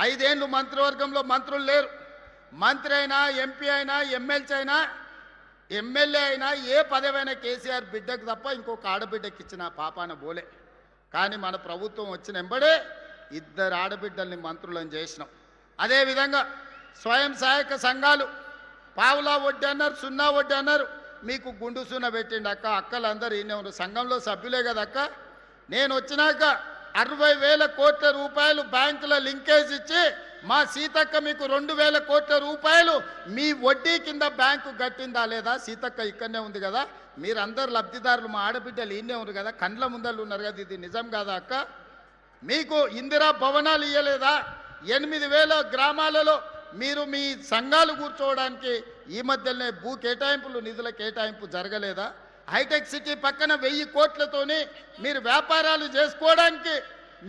ఐదేళ్ళు మంత్రివర్గంలో మంత్రులు లేరు. మంత్రి అయినా, ఎంపీ అయినా, ఎమ్మెల్యే అయినా ఏ పదవైనా కేసీఆర్ బిడ్డకు తప్ప ఇంకొక ఆడబిడ్డకి ఇచ్చిన పాపాన బోలే. కానీ మన ప్రభుత్వం వచ్చిన వెంబడే 2 ఆడబిడ్డల్ని మంత్రులను చేసినాం. అదేవిధంగా స్వయం సహాయక సంఘాలు పావులా వడ్డీ అన్నారు, సున్నా వడ్డీ అన్నారు. మీకు గుండు సున్నా పెట్టిండి అక్క. అక్కలందరూ ఈయన ఉన్నారు, సంఘంలో సభ్యులే కదా అక్క. నేను వచ్చినాక 60,000 కోట్ల రూపాయలు బ్యాంకుల లింకేజ్ ఇచ్చి మా సీతక్క మీకు 2,000 కోట్ల రూపాయలు మీ వడ్డీ కింద బ్యాంకు కట్టిందా లేదా? సీతక్క ఇక్కడనే ఉంది కదా, మీరందరు లబ్ధిదారులు, మా ఆడబిడ్డలు ఈయనే ఉన్నారు కదా, కండ్ల ముందలు ఉన్నారు కదా, ఇది నిజం కాదా అక్క? మీకు ఇందిరా భవనాలు ఇవ్వలేదా? 8,000 గ్రామాలలో మీరు మీ సంఘాలు కూర్చోవడానికి ఈ మధ్యనే భూ కేటాయింపులు, నిధుల కేటాయింపు జరగలేదా? హైటెక్ సిటీ పక్కన 1000 కోట్లతోని మీరు వ్యాపారాలు చేసుకోవడానికి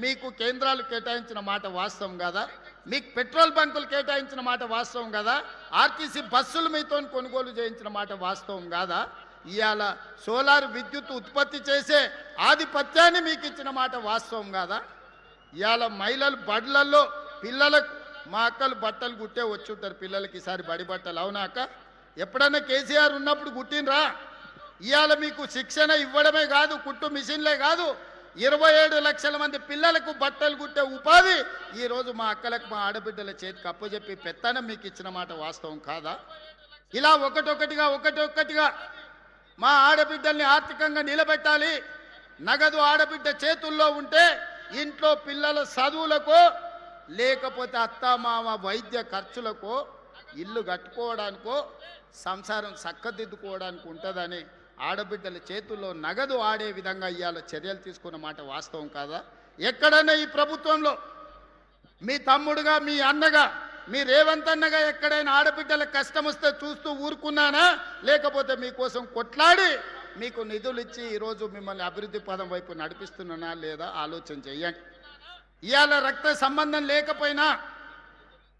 మీకు కేంద్రాలు కేటాయించిన మాట వాస్తవం కదా? మీకు పెట్రోల్ బంకులు కేటాయించిన మాట వాస్తవం కదా? ఆర్టీసీ బస్సులు మీతో కొనుగోలు చేయించిన మాట వాస్తవం కాదా? ఇవాళ సోలార్ విద్యుత్ ఉత్పత్తి చేసే ఆధిపత్యాన్ని మీకు ఇచ్చిన మాట వాస్తవం కాదా? ఇవాళ మహిళలు బడులలో పిల్లలకు, మా అక్కలు బట్టలు కుట్టే వచ్చి ఉంటారు పిల్లలకి ఈసారి బడి బట్టలు, అవునా అక్క? ఎప్పుడన్నా కేసీఆర్ ఉన్నప్పుడు కుట్టినరా? ఇవాళ మీకు శిక్షణ ఇవ్వడమే కాదు, కుట్టు మిషన్లే కాదు, 27 లక్షల మంది పిల్లలకు బట్టలు కుట్టే ఉపాధి ఈరోజు మా అక్కలకు, మా ఆడబిడ్డల చేతికి అప్పచెప్పి పెత్తనం మీకు ఇచ్చిన మాట వాస్తవం కాదా? ఇలా ఒకటొక్కటిగా మా ఆడబిడ్డల్ని ఆర్థికంగా నిలబెట్టాలి. నగదు ఆడబిడ్డ చేతుల్లో ఉంటే ఇంట్లో పిల్లల చదువులకో, లేకపోతే అత్తామామ వైద్య ఖర్చులకో, ఇల్లు కట్టుకోవడానికో, సంసారం చక్కదిద్దుకోవడానికి ఉంటుందని ఆడబిడ్డల చేతుల్లో నగదు ఆడే విధంగా ఇవాళ చర్యలు తీసుకున్న మాట వాస్తవం కాదా? ఎక్కడన్నా ఈ ప్రభుత్వంలో మీ తమ్ముడుగా, మీ అన్నగా, మీ రేవంత్ అన్నగా ఎక్కడైనా ఆడబిడ్డల కష్టం వస్తే చూస్తూ ఊరుకున్నానా? లేకపోతే మీకోసం కొట్లాడి మీకు నిధులు ఇచ్చి ఈరోజు మిమ్మల్ని అభివృద్ధి పదం వైపు నడిపిస్తున్నానా లేదా ఆలోచన చెయ్యండి. ఇవాళ రక్త సంబంధం లేకపోయినా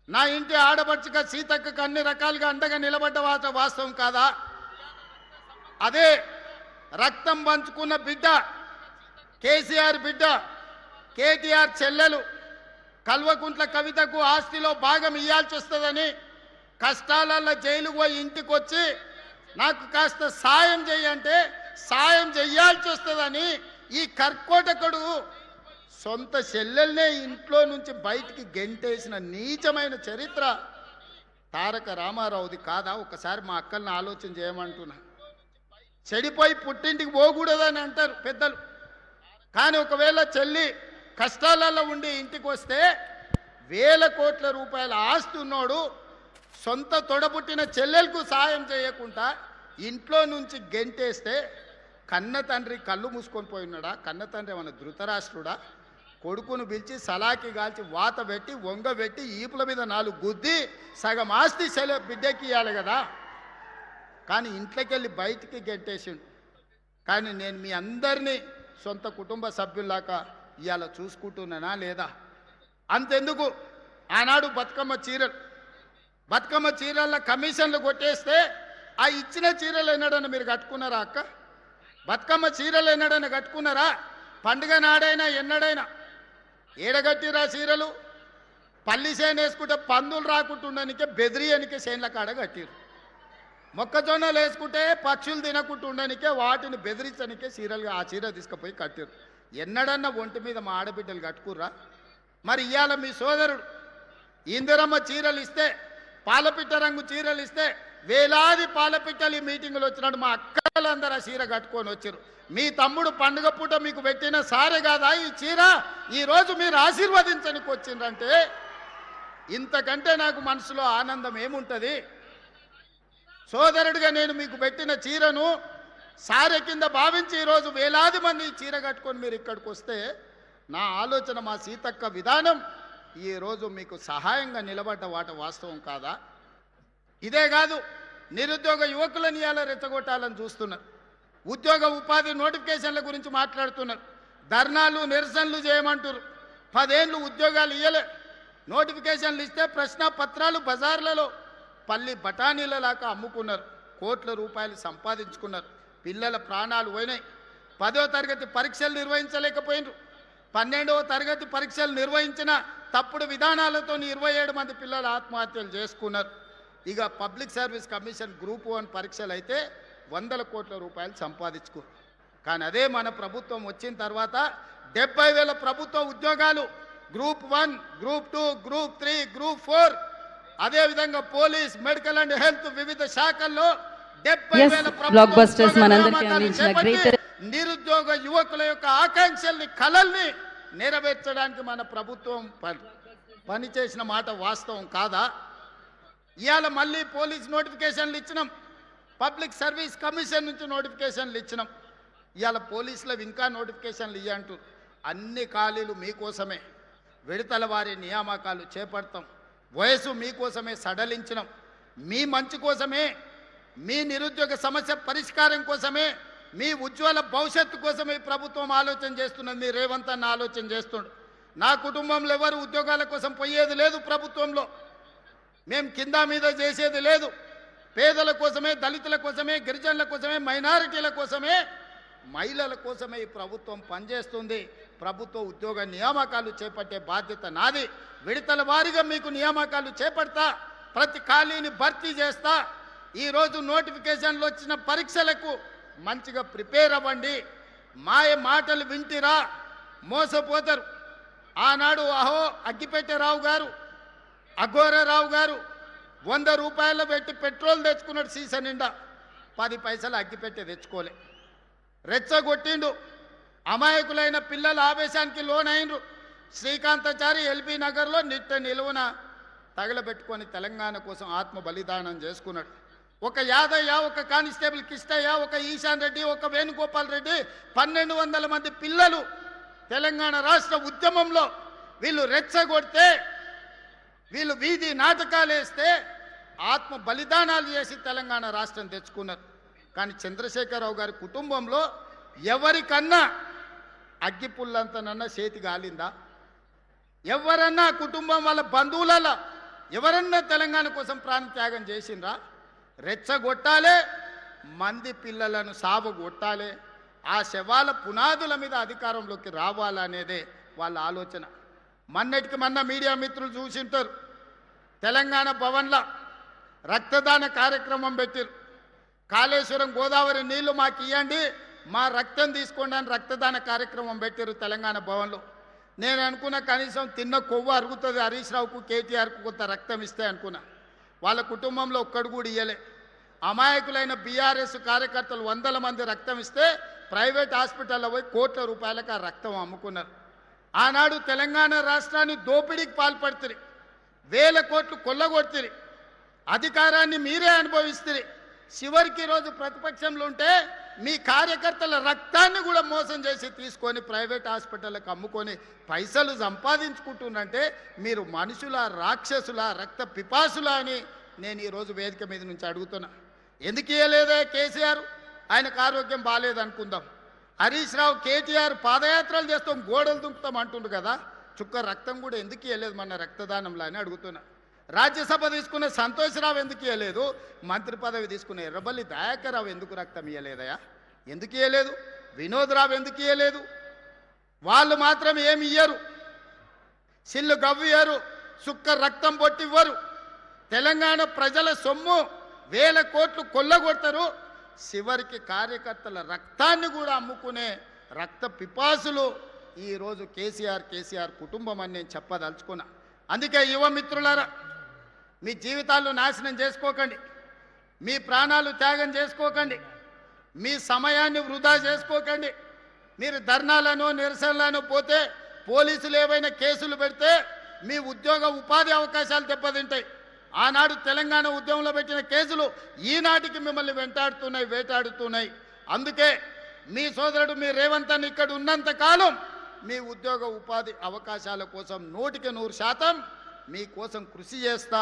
నా ఇంటి ఆడపడుచుగా సీతక్కకు అన్ని రకాలుగా అండగా నిలబడ్డ వాస్తవం కాదా? అదే రక్తం పంచుకున్న బిడ్డ, కేసీఆర్ బిడ్డ, కేటీఆర్ చెల్లెలు కల్వకుంట్ల కవితకు ఆస్తిలో భాగం ఇవ్వాల్సి వస్తుందని కష్టాలలో జైలుకు పోయి ఇంటికి వచ్చి నాకు కాస్త సాయం చేయంటే సాయం చెయ్యాల్సి వస్తుందని ఈ కర్కోటకుడు సొంత చెల్లెల్నే ఇంట్లో నుంచి బయటికి గెంటేసిన నీచమైన చరిత్ర తారక రామారావుది కాదా? ఒకసారి మా అక్కల్ని ఆలోచన చేయమంటున్నా. చెడిపోయి పుట్టింటికి పోకూడదని అంటారు పెద్దలు, కానీ ఒకవేళ చెల్లి కష్టాలలో ఉండి ఇంటికి వస్తే 1,000 కోట్ల రూపాయల ఆస్తి ఉన్నోడు సొంత తొడబుట్టిన చెల్లెలకు సాయం చేయకుండా ఇంట్లో నుంచి గెంటేస్తే కన్న తండ్రి కళ్ళు మూసుకొని పోయి ఉన్నాడా? కన్న తండ్రి ఏమన్నా ధృతరాష్ట్రుడా? కొడుకును పిలిచి సలాకి కాల్చి వాత పెట్టి వంగబెట్టి ఈపుల మీద 4 గుద్ది సగం ఆస్తి బిడ్డకి ఇవ్వాలి కదా, కానీ ఇంట్లోకి వెళ్ళి బయటికి గెంటేసిండు. కానీ నేను మీ అందరినీ సొంత కుటుంబ సభ్యుల్లాగా ఇవాళ చూసుకుంటున్నానా లేదా? అంతెందుకు, ఆనాడు బతుకమ్మ చీరల కమిషన్లు కొట్టేస్తే ఆ ఇచ్చిన చీరలు ఎన్నడన్నా మీరు కట్టుకున్నారా అక్క? బతుకమ్మ చీరలు ఎన్నడన్నా కట్టుకున్నారా? పండుగ నాడైనా ఎన్నడైనా ఏడగట్టిరా చీరలు? పల్లి చేను వేసుకుంటే పందులు రాకుంటుండనికే బెదిరియనికే చేనుల కాడ కట్టిరు. మొక్కజొన్నలు వేసుకుంటే పక్షులు తినకుంటూ ఉండనికే వాటిని బెదిరించనికే చీరలుగా ఆ చీర తీసుకుపోయి కట్టిరు. ఎన్నడన్నా ఒంటి మీద మా ఆడబిడ్డలు కట్టుకుర్రా? మరి ఇవాళ మీ సోదరుడు ఇందిరమ్మ చీరలు ఇస్తే, పాలపిట్ట రంగు చీరలు ఇస్తే వేలాది పాలపిట్టలు ఈ మీటింగులు వచ్చినాడు మా అక్కలందరూ ఆ చీర కట్టుకొని వచ్చారు. మీ తమ్ముడు పండుగ పూట మీకు పెట్టిన సారే కాదా ఈ చీర? ఈరోజు మీరు ఆశీర్వదించడానికి వచ్చిందంటే ఇంతకంటే నాకు మనసులో ఆనందం ఏముంటుంది? సోదరుడిగా నేను మీకు పెట్టిన చీరను సారె కింద భావించి ఈరోజు వేలాది మంది చీర కట్టుకొని మీరు ఇక్కడికి వస్తే నా ఆలోచన, మా సీతక్క విధానం ఈరోజు మీకు సహాయంగా నిలబడ్డ వాస్తవం కాదా? ఇదే కాదు, నిరుద్యోగ యువకులను ఇవాళ రెచ్చగొట్టాలని చూస్తున్నారు. ఉద్యోగ ఉపాధి నోటిఫికేషన్ల గురించి మాట్లాడుతున్నారు. ధర్నాలు, నిరసనలు చేయమంటారు. 10 ఏళ్ళు ఉద్యోగాలు ఇవ్వలే. నోటిఫికేషన్లు ఇస్తే ప్రశ్న పత్రాలు బజార్లలో పల్లి బఠానీలలాగా అమ్ముకున్నారు. కోట్ల రూపాయలు సంపాదించుకున్నారు. పిల్లల ప్రాణాలు పోయినాయి. 10వ తరగతి పరీక్షలు నిర్వహించలేకపోయినారు. 12వ తరగతి పరీక్షలు నిర్వహించిన తప్పుడు విధానాలతో 27 మంది పిల్లలు ఆత్మహత్యలు చేసుకున్నారు. ఇక పబ్లిక్ సర్వీస్ కమిషన్ గ్రూప్ 1 పరీక్షలు అయితే 100 కోట్ల రూపాయలు సంపాదించుకున్నారు. కానీ అదే మన ప్రభుత్వం వచ్చిన తర్వాత 70,000 ప్రభుత్వ ఉద్యోగాలు గ్రూప్ 1, గ్రూప్ 2, గ్రూప్ 3, గ్రూప్ 4, అదేవిధంగా పోలీస్, మెడికల్ అండ్ హెల్త్ వివిధ శాఖల్లో 70,000 నిరుద్యోగ యువకుల యొక్క ఆకాంక్షల్ని, కలల్ని నెరవేర్చడానికి మన ప్రభుత్వం పనిచేసిన మాట వాస్తవం కాదా? ఇవాళ మళ్ళీ పోలీస్ నోటిఫికేషన్లు ఇచ్చినాం, పబ్లిక్ సర్వీస్ కమిషన్ నుంచి నోటిఫికేషన్లు ఇచ్చినాం. ఇవాళ పోలీసులకు ఇంకా నోటిఫికేషన్లు ఇవ్వంటూ అన్ని ఖాళీలు మీకోసమే, విడతల వారి నియామకాలు చేపడతాం, వయసు మీకోసమే సడలించినాం, మీ మంచి కోసమే, మీ నిరుద్యోగ సమస్య పరిష్కారం కోసమే, మీ ఉజ్వల భవిష్యత్తు కోసమే ప్రభుత్వం ఆలోచన చేస్తున్నది. మీ రేవంత్ అన్న ఆలోచన చేస్తుండు. నా కుటుంబంలో ఎవరు ఉద్యోగాల కోసం పోయేది లేదు, ప్రభుత్వంలో మేము కింద మీద చేసేది లేదు. పేదల కోసమే, దళితుల కోసమే, గిరిజనుల కోసమే, మైనారిటీల కోసమే, మహిళల కోసమే ఈ ప్రభుత్వం పనిచేస్తుంది. ప్రభుత్వ ఉద్యోగ నియామకాలు చేపట్టే బాధ్యత నాది. విడతల వారీగా మీకు నియామకాలు చేపడతా, ప్రతి ఖాళీని భర్తీ చేస్తా. ఈరోజు నోటిఫికేషన్లు వచ్చిన పరీక్షలకు మంచిగా ప్రిపేర్ అవ్వండి. మాయ మాటలు వింటిరా మోసపోతారు. ఆనాడు అహో అగ్గిపెట్టెరావు గారు, అఘోరరావు గారు 100 రూపాయలు పెట్టి పెట్రోల్ తెచ్చుకున్నాడు సీసా నిండా, 10 పైసలు అగ్గిపెట్టె తెచ్చుకోలే. రెచ్చగొట్టిండు. అమాయకులైన పిల్లల ఆవేశానికి లోనైండ్రు. శ్రీకాంతాచారి ఎల్బీ నగర్లో నిట్ట నిలువున తగలబెట్టుకొని తెలంగాణ కోసం ఆత్మ బలిదానం చేసుకున్నాడు. ఒక యాదయ్య, ఒక కానిస్టేబుల్ కిష్టయ్య, ఒక ఈశాన్ రెడ్డి, ఒక వేణుగోపాల్ రెడ్డి, 1200 మంది పిల్లలు తెలంగాణ రాష్ట్ర ఉద్యమంలో వీళ్ళు రెచ్చగొడితే, వీళ్ళు వీధి నాటకాలు వేస్తే ఆత్మ బలిదానాలు చేసి తెలంగాణ రాష్ట్రం తెచ్చుకున్నారు. కానీ చంద్రశేఖరరావు గారి కుటుంబంలో ఎవరికన్నా అగ్గిపుల్లంతనన్నా చేతి గాలిందా? ఎవరన్నా కుటుంబం వాళ్ళ బంధువులలో ఎవరన్నా తెలంగాణ కోసం ప్రాణత్యాగం చేసిండ్రా? రెచ్చగొట్టాలే, మంది పిల్లలను సావగొట్టాలి, ఆ శవాల పునాదుల మీద అధికారంలోకి రావాలనేదే వాళ్ళ ఆలోచన. మొన్నటికి మొన్న మీడియా మిత్రులు చూసింటారు, తెలంగాణ భవన్లో రక్తదాన కార్యక్రమం పెట్టారు. కాళేశ్వరం గోదావరి నీళ్లు మాకు ఇవ్వండి, మా రక్తం తీసుకోండి అని రక్తదాన కార్యక్రమం పెట్టారు తెలంగాణ భవన్లో. నేను అనుకున్నా కనీసం తిన్న కొవ్వు అరుగుతుంది, హరీష్ రావుకు, కేటీఆర్కు కొంత రక్తం ఇస్తే అనుకున్నా. వాళ్ళ కుటుంబంలో ఒక్కడు కూడా ఇయ్యలే. అమాయకులైన బీఆర్ఎస్ కార్యకర్తలు 100 మంది రక్తం ఇస్తే ప్రైవేట్ హాస్పిటల్లో పోయి కోట్ల రూపాయలకు ఆ రక్తం అమ్ముకున్నారు. ఆనాడు తెలంగాణ రాష్ట్రాన్ని దోపిడీకి పాల్పడుతుంది, 1000 కోట్లు కొల్లగొడుతుంది, అధికారాన్ని మీరే అనుభవిస్తుంది. చివరికి రోజు ప్రతిపక్షంలో ఉంటే మీ కార్యకర్తల రక్తాన్ని కూడా మోసం చేసి తీసుకొని ప్రైవేట్ హాస్పిటల్కి అమ్ముకొని పైసలు సంపాదించుకుంటున్నంటే మీరు మనుషుల, రాక్షసుల, రక్త పిపాసుల అని నేను ఈరోజు వేదిక మీద నుంచి అడుగుతున్నా. ఎందుకు ఇవ్వలేదే కేసీఆర్? ఆయనకు ఆరోగ్యం బాగాలేదనుకుందాం. హరీష్ రావు, కేటీఆర్ పాదయాత్రలు చేస్తాం, గోడలు దుంకుతాం అంటుండు కదా, చుక్క రక్తం కూడా ఎందుకు ఇవ్వలేదు మన రక్తదానంలో అని అడుగుతున్నా. రాజ్యసభ తీసుకున్న సంతోష్రావు ఎందుకు ఇవ్వలేదు? మంత్రి పదవి తీసుకున్న ఎర్రబల్లి దయాకర్ రావు ఎందుకు రక్తం ఇవ్వలేదయా? ఎందుకు ఇవ్వలేదు? వినోద్ రావు ఎందుకు ఇవ్వలేదు? వాళ్ళు మాత్రం ఏమి ఇయ్యరు, సిల్లు గవ్వియ్యరు, సుక్క రక్తం పొట్టివ్వరు. తెలంగాణ ప్రజల సొమ్ము 1000 కోట్లు కొల్లగొడతారు. చివరికి కార్యకర్తల రక్తాన్ని కూడా అమ్ముకునే రక్త పిపాసులు ఈరోజు కేసీఆర్ కుటుంబం అని నేను చెప్పదలుచుకున్నా. అందుకే యువ మిత్రులారా, మీ జీవితాలను నాశనం చేసుకోకండి, మీ ప్రాణాలు త్యాగం చేసుకోకండి, మీ సమయాన్ని వృధా చేసుకోకండి. మీరు ధర్నాలను, నిరసనలను పోతే పోలీసులు ఏవైనా కేసులు పెడితే మీ ఉద్యోగ ఉపాధి అవకాశాలు దెబ్బతింటాయి. ఆనాడు తెలంగాణ ఉద్యమంలో పెట్టిన కేసులు ఈనాటికి మిమ్మల్ని వెంటాడుతున్నాయి, వేటాడుతున్నాయి. అందుకే మీ సోదరుడు మీ రేవంత్ అన్న ఇక్కడ ఉన్నంత కాలం మీ ఉద్యోగ ఉపాధి అవకాశాల కోసం 100% మీకోసం కృషి చేస్తా,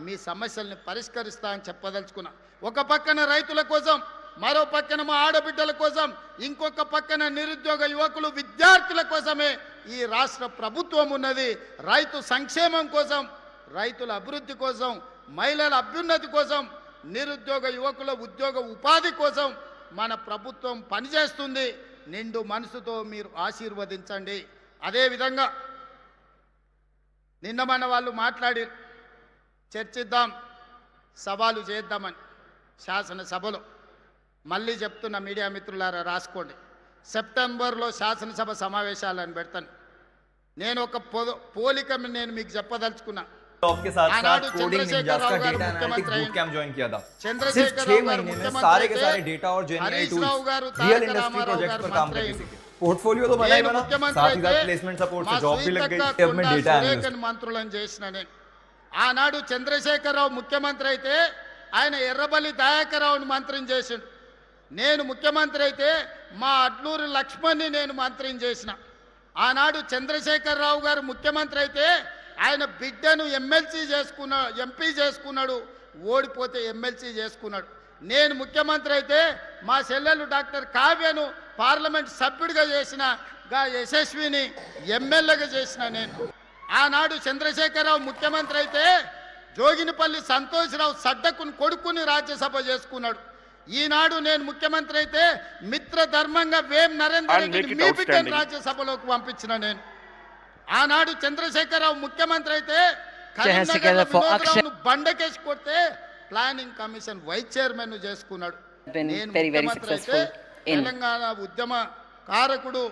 మీ సమస్యల్ని పరిష్కరిస్తా అని చెప్పదలుచుకున్నా. ఒక పక్కన రైతుల కోసం, మరో పక్కన మా ఆడబిడ్డల కోసం, ఇంకొక పక్కన నిరుద్యోగ యువకులు, విద్యార్థుల కోసమే ఈ రాష్ట్ర ప్రభుత్వం ఉన్నది. రైతు సంక్షేమం కోసం, రైతుల అభివృద్ధి కోసం, మహిళల అభ్యున్నతి కోసం, నిరుద్యోగ యువకుల ఉద్యోగ ఉపాధి కోసం మన ప్రభుత్వం పనిచేస్తుంది. నిండు మనసుతో మీరు ఆశీర్వదించండి. అదేవిధంగా నిన్న మన వాళ్ళు మాట్లాడి చర్చిద్దాం సవాలు చేద్దామని శాసనసభలో మళ్ళీ చెప్తున్న మీడియా మిత్రులారా రాసుకోండి. సెప్టెంబర్లో శాసనసభ సమావేశాలను పెడతాను. నేను ఒక పోలిక నేను మీకు చెప్పదలుచుకున్నా. आपके साथ साथ कोडिंग निंजास का data analytics boot camp join किया था। सिर्फ 6 महीने में सारे के सारे डेटा और जेएनआई टूल्स रियल इंडस्ट्री प्रोजेक्ट्स पर काम करके सीखे। पोर्टफोलियो तो बना ही बना, साथ ही साथ प्लेसमेंट सपोर्ट से जॉब भी लग गई। अब मैं डेटा एनालिस्ट మంత్రులను చేసిన నేను ఆనాడు చంద్రశేఖరరావు ముఖ్యమంత్రి అయితే ఆయన ఎర్రబల్లి దయాకర్రావుని మంత్రిని చేసిండు. నేను ముఖ్యమంత్రి అయితే మా అడ్లూరు లక్ష్మణ్ని నేను మంత్రిని చేసిన. ఆనాడు చంద్రశేఖరరావు గారు ముఖ్యమంత్రి అయితే ఆయన బిడ్డను ఎంపీ చేసుకున్నాడు, ఓడిపోతే ఎమ్మెల్సీ చేసుకున్నాడు. నేను ముఖ్యమంత్రి అయితే మా చెల్లెలు డాక్టర్ కావ్యను పార్లమెంట్ సభ్యుడిగా చేసిన, యశస్విని ఎమ్మెల్యేగా చేసిన నేను. ఆనాడు చంద్రశేఖరరావు ముఖ్యమంత్రి అయితే జోగినిపల్లి సంతోష్రావు సడ్డకుని కొడుకుని రాజ్యసభ చేసుకున్నాడు. ఈనాడు నేను ముఖ్యమంత్రి అయితే మిత్రధర్మంగా వేం నరేందర్ రెడ్డిని మీ బిడ్డను రాజ్యసభలోకి పంపించిన నేను. ఆనాడు చంద్రశేఖరరావు ముఖ్యమంత్రి అయితే బండకేసి కొడితే ప్లానింగ్ కమిషన్ వైస్ చైర్మన్ చేసుకున్నాడు. నేను ముఖ్యమంత్రి అయితే తెలంగాణ ఉద్యమ కారకుడు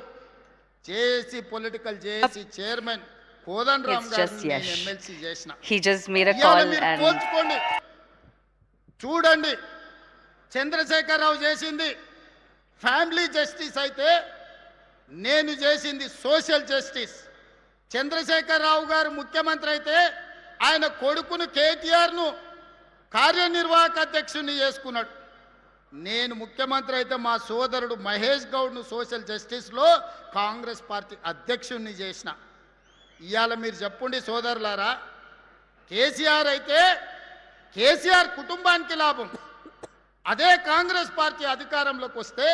చేసి పొలిటికల్ చేసి చైర్మన్ కోదండరామ్ గారిని ఎమ్మెల్సీ చేసిన. పోల్చుకోండి, చూడండి. చంద్రశేఖరరావు చేసింది ఫ్యామిలీ జస్టిస్ అయితే నేను చేసింది సోషల్ జస్టిస్. చంద్రశేఖరరావు గారు ముఖ్యమంత్రి అయితే ఆయన కొడుకును కేటీఆర్ను కార్యనిర్వాహక అధ్యక్షుడిని చేసుకున్నాడు. నేను ముఖ్యమంత్రి అయితే మా సోదరుడు మహేష్ గౌడ్ను సోషల్ జస్టిస్లో కాంగ్రెస్ పార్టీ అధ్యక్షుడిని చేసిన. ఇవాళ మీరు చెప్పండి సోదరులారా, కేసీఆర్ అయితే కేసీఆర్ కుటుంబానికి లాభం. అదే కాంగ్రెస్ పార్టీ అధికారంలోకి వస్తే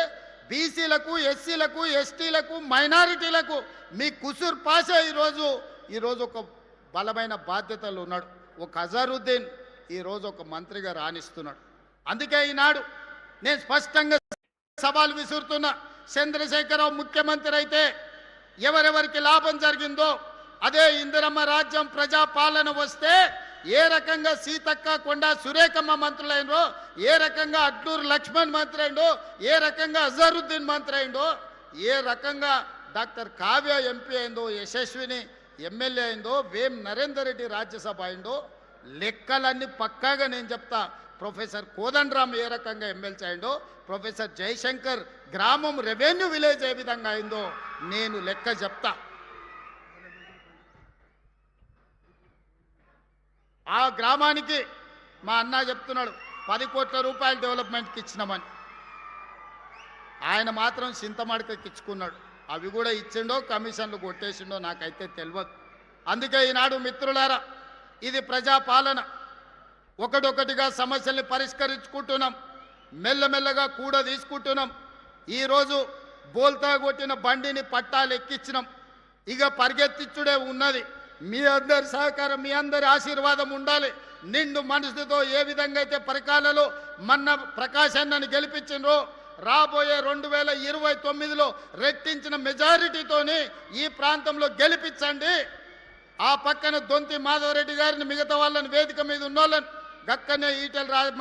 బీసీలకు, ఎస్సీలకు, ఎస్టీలకు, మైనారిటీలకు మీ కుసూర్ పాషా ఈరోజు ఒక బలమైన బాధ్యతలు ఉన్నాడు. ఒక అజరుద్దీన్ ఈరోజు ఒక మంత్రిగా రాణిస్తున్నాడు. అందుకే ఈనాడు నేను స్పష్టంగా సవాల్ విసురుతున్నా. చంద్రశేఖరరావు ముఖ్యమంత్రి అయితే ఎవరెవరికి లాభం జరిగిందో, అదే ఇందిరమ్మ రాజ్యం ప్రజాపాలన వస్తే ఏ రకంగా సీతక్క, కొండా సురేఖమ్మ మంత్రులైందో, ఏ రకంగా అడ్లూరు లక్ష్మణ్ మంత్రి అయిందో, ఏ రకంగా అజరుద్దీన్ మంత్రి అయిందో, ఏ రకంగా డాక్టర్ కావ్య ఎంపీ అయిందో, యశస్విని ఎమ్మెల్యే అయిందో, వేం నరేందర్ రెడ్డి రాజ్యసభ అయిందో, లెక్కలన్నీ పక్కాగా నేను చెప్తా. ప్రొఫెసర్ కోదండరామ్ ఏ రకంగా ఎమ్మెల్సీ అయిందో, ప్రొఫెసర్ జయశంకర్ గ్రామం రెవెన్యూ విలేజ్ ఏ విధంగా అయిందో నేను లెక్క చెప్తా. ఆ గ్రామానికి మా అన్న చెప్తున్నాడు 10 కోట్ల రూపాయలు డెవలప్మెంట్కి ఇచ్చినామని. ఆయన మాత్రం చింతమడకకి ఇచ్చుకున్నాడు. అవి కూడా ఇచ్చిండో కమిషన్లు కొట్టేసిండో నాకైతే తెలియదు. అందుకే ఈనాడు మిత్రులారా, ఇది ప్రజాపాలన. ఒకటొకటిగా సమస్యల్ని పరిష్కరించుకుంటున్నాం, మెల్లమెల్లగా కూడా తీసుకుంటున్నాం. ఈరోజు బోల్తా కొట్టిన బండిని పట్టాలు ఎక్కించినాం, ఇక పరిగెత్తిచ్చుడే ఉన్నది. మీ అందరి సహకారం, మీ అందరి ఆశీర్వాదం ఉండాలి. నిండు మనసుతో ఏ విధంగా అయితే పరికాలలో మన్న ప్రకాశాన్ని గెలిపించినో, రాబోయే 2029లో రెట్టించిన మెజారిటీతోని ఈ ప్రాంతంలో గెలిపించండి. ఆ పక్కన దొంతి మాధవరెడ్డి గారిని, మిగతా వాళ్ళని, వేదిక మీద ఉన్నోళ్ళని, గక్కనే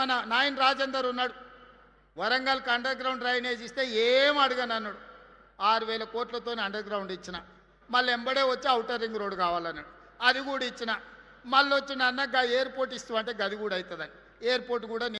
మన నాయన్ రాజేందర్ ఉన్నాడు. వరంగల్కి అండర్ గ్రౌండ్ డ్రైనేజ్ ఇస్తే ఏం అడగను అన్నాడు. 6,000 కోట్లతో అండర్ గ్రౌండ్ ఇచ్చిన. మళ్ళీ ఎంబడే వచ్చి ఔటర్ రింగ్ రోడ్ కావాలన్నాడు, అది కూడా ఇచ్చిన. మళ్ళీ వచ్చిన అన్నగా ఎయిర్పోర్ట్ ఇస్తూ అంటే గది కూడా అవుతుందని ఎయిర్పోర్ట్ కూడా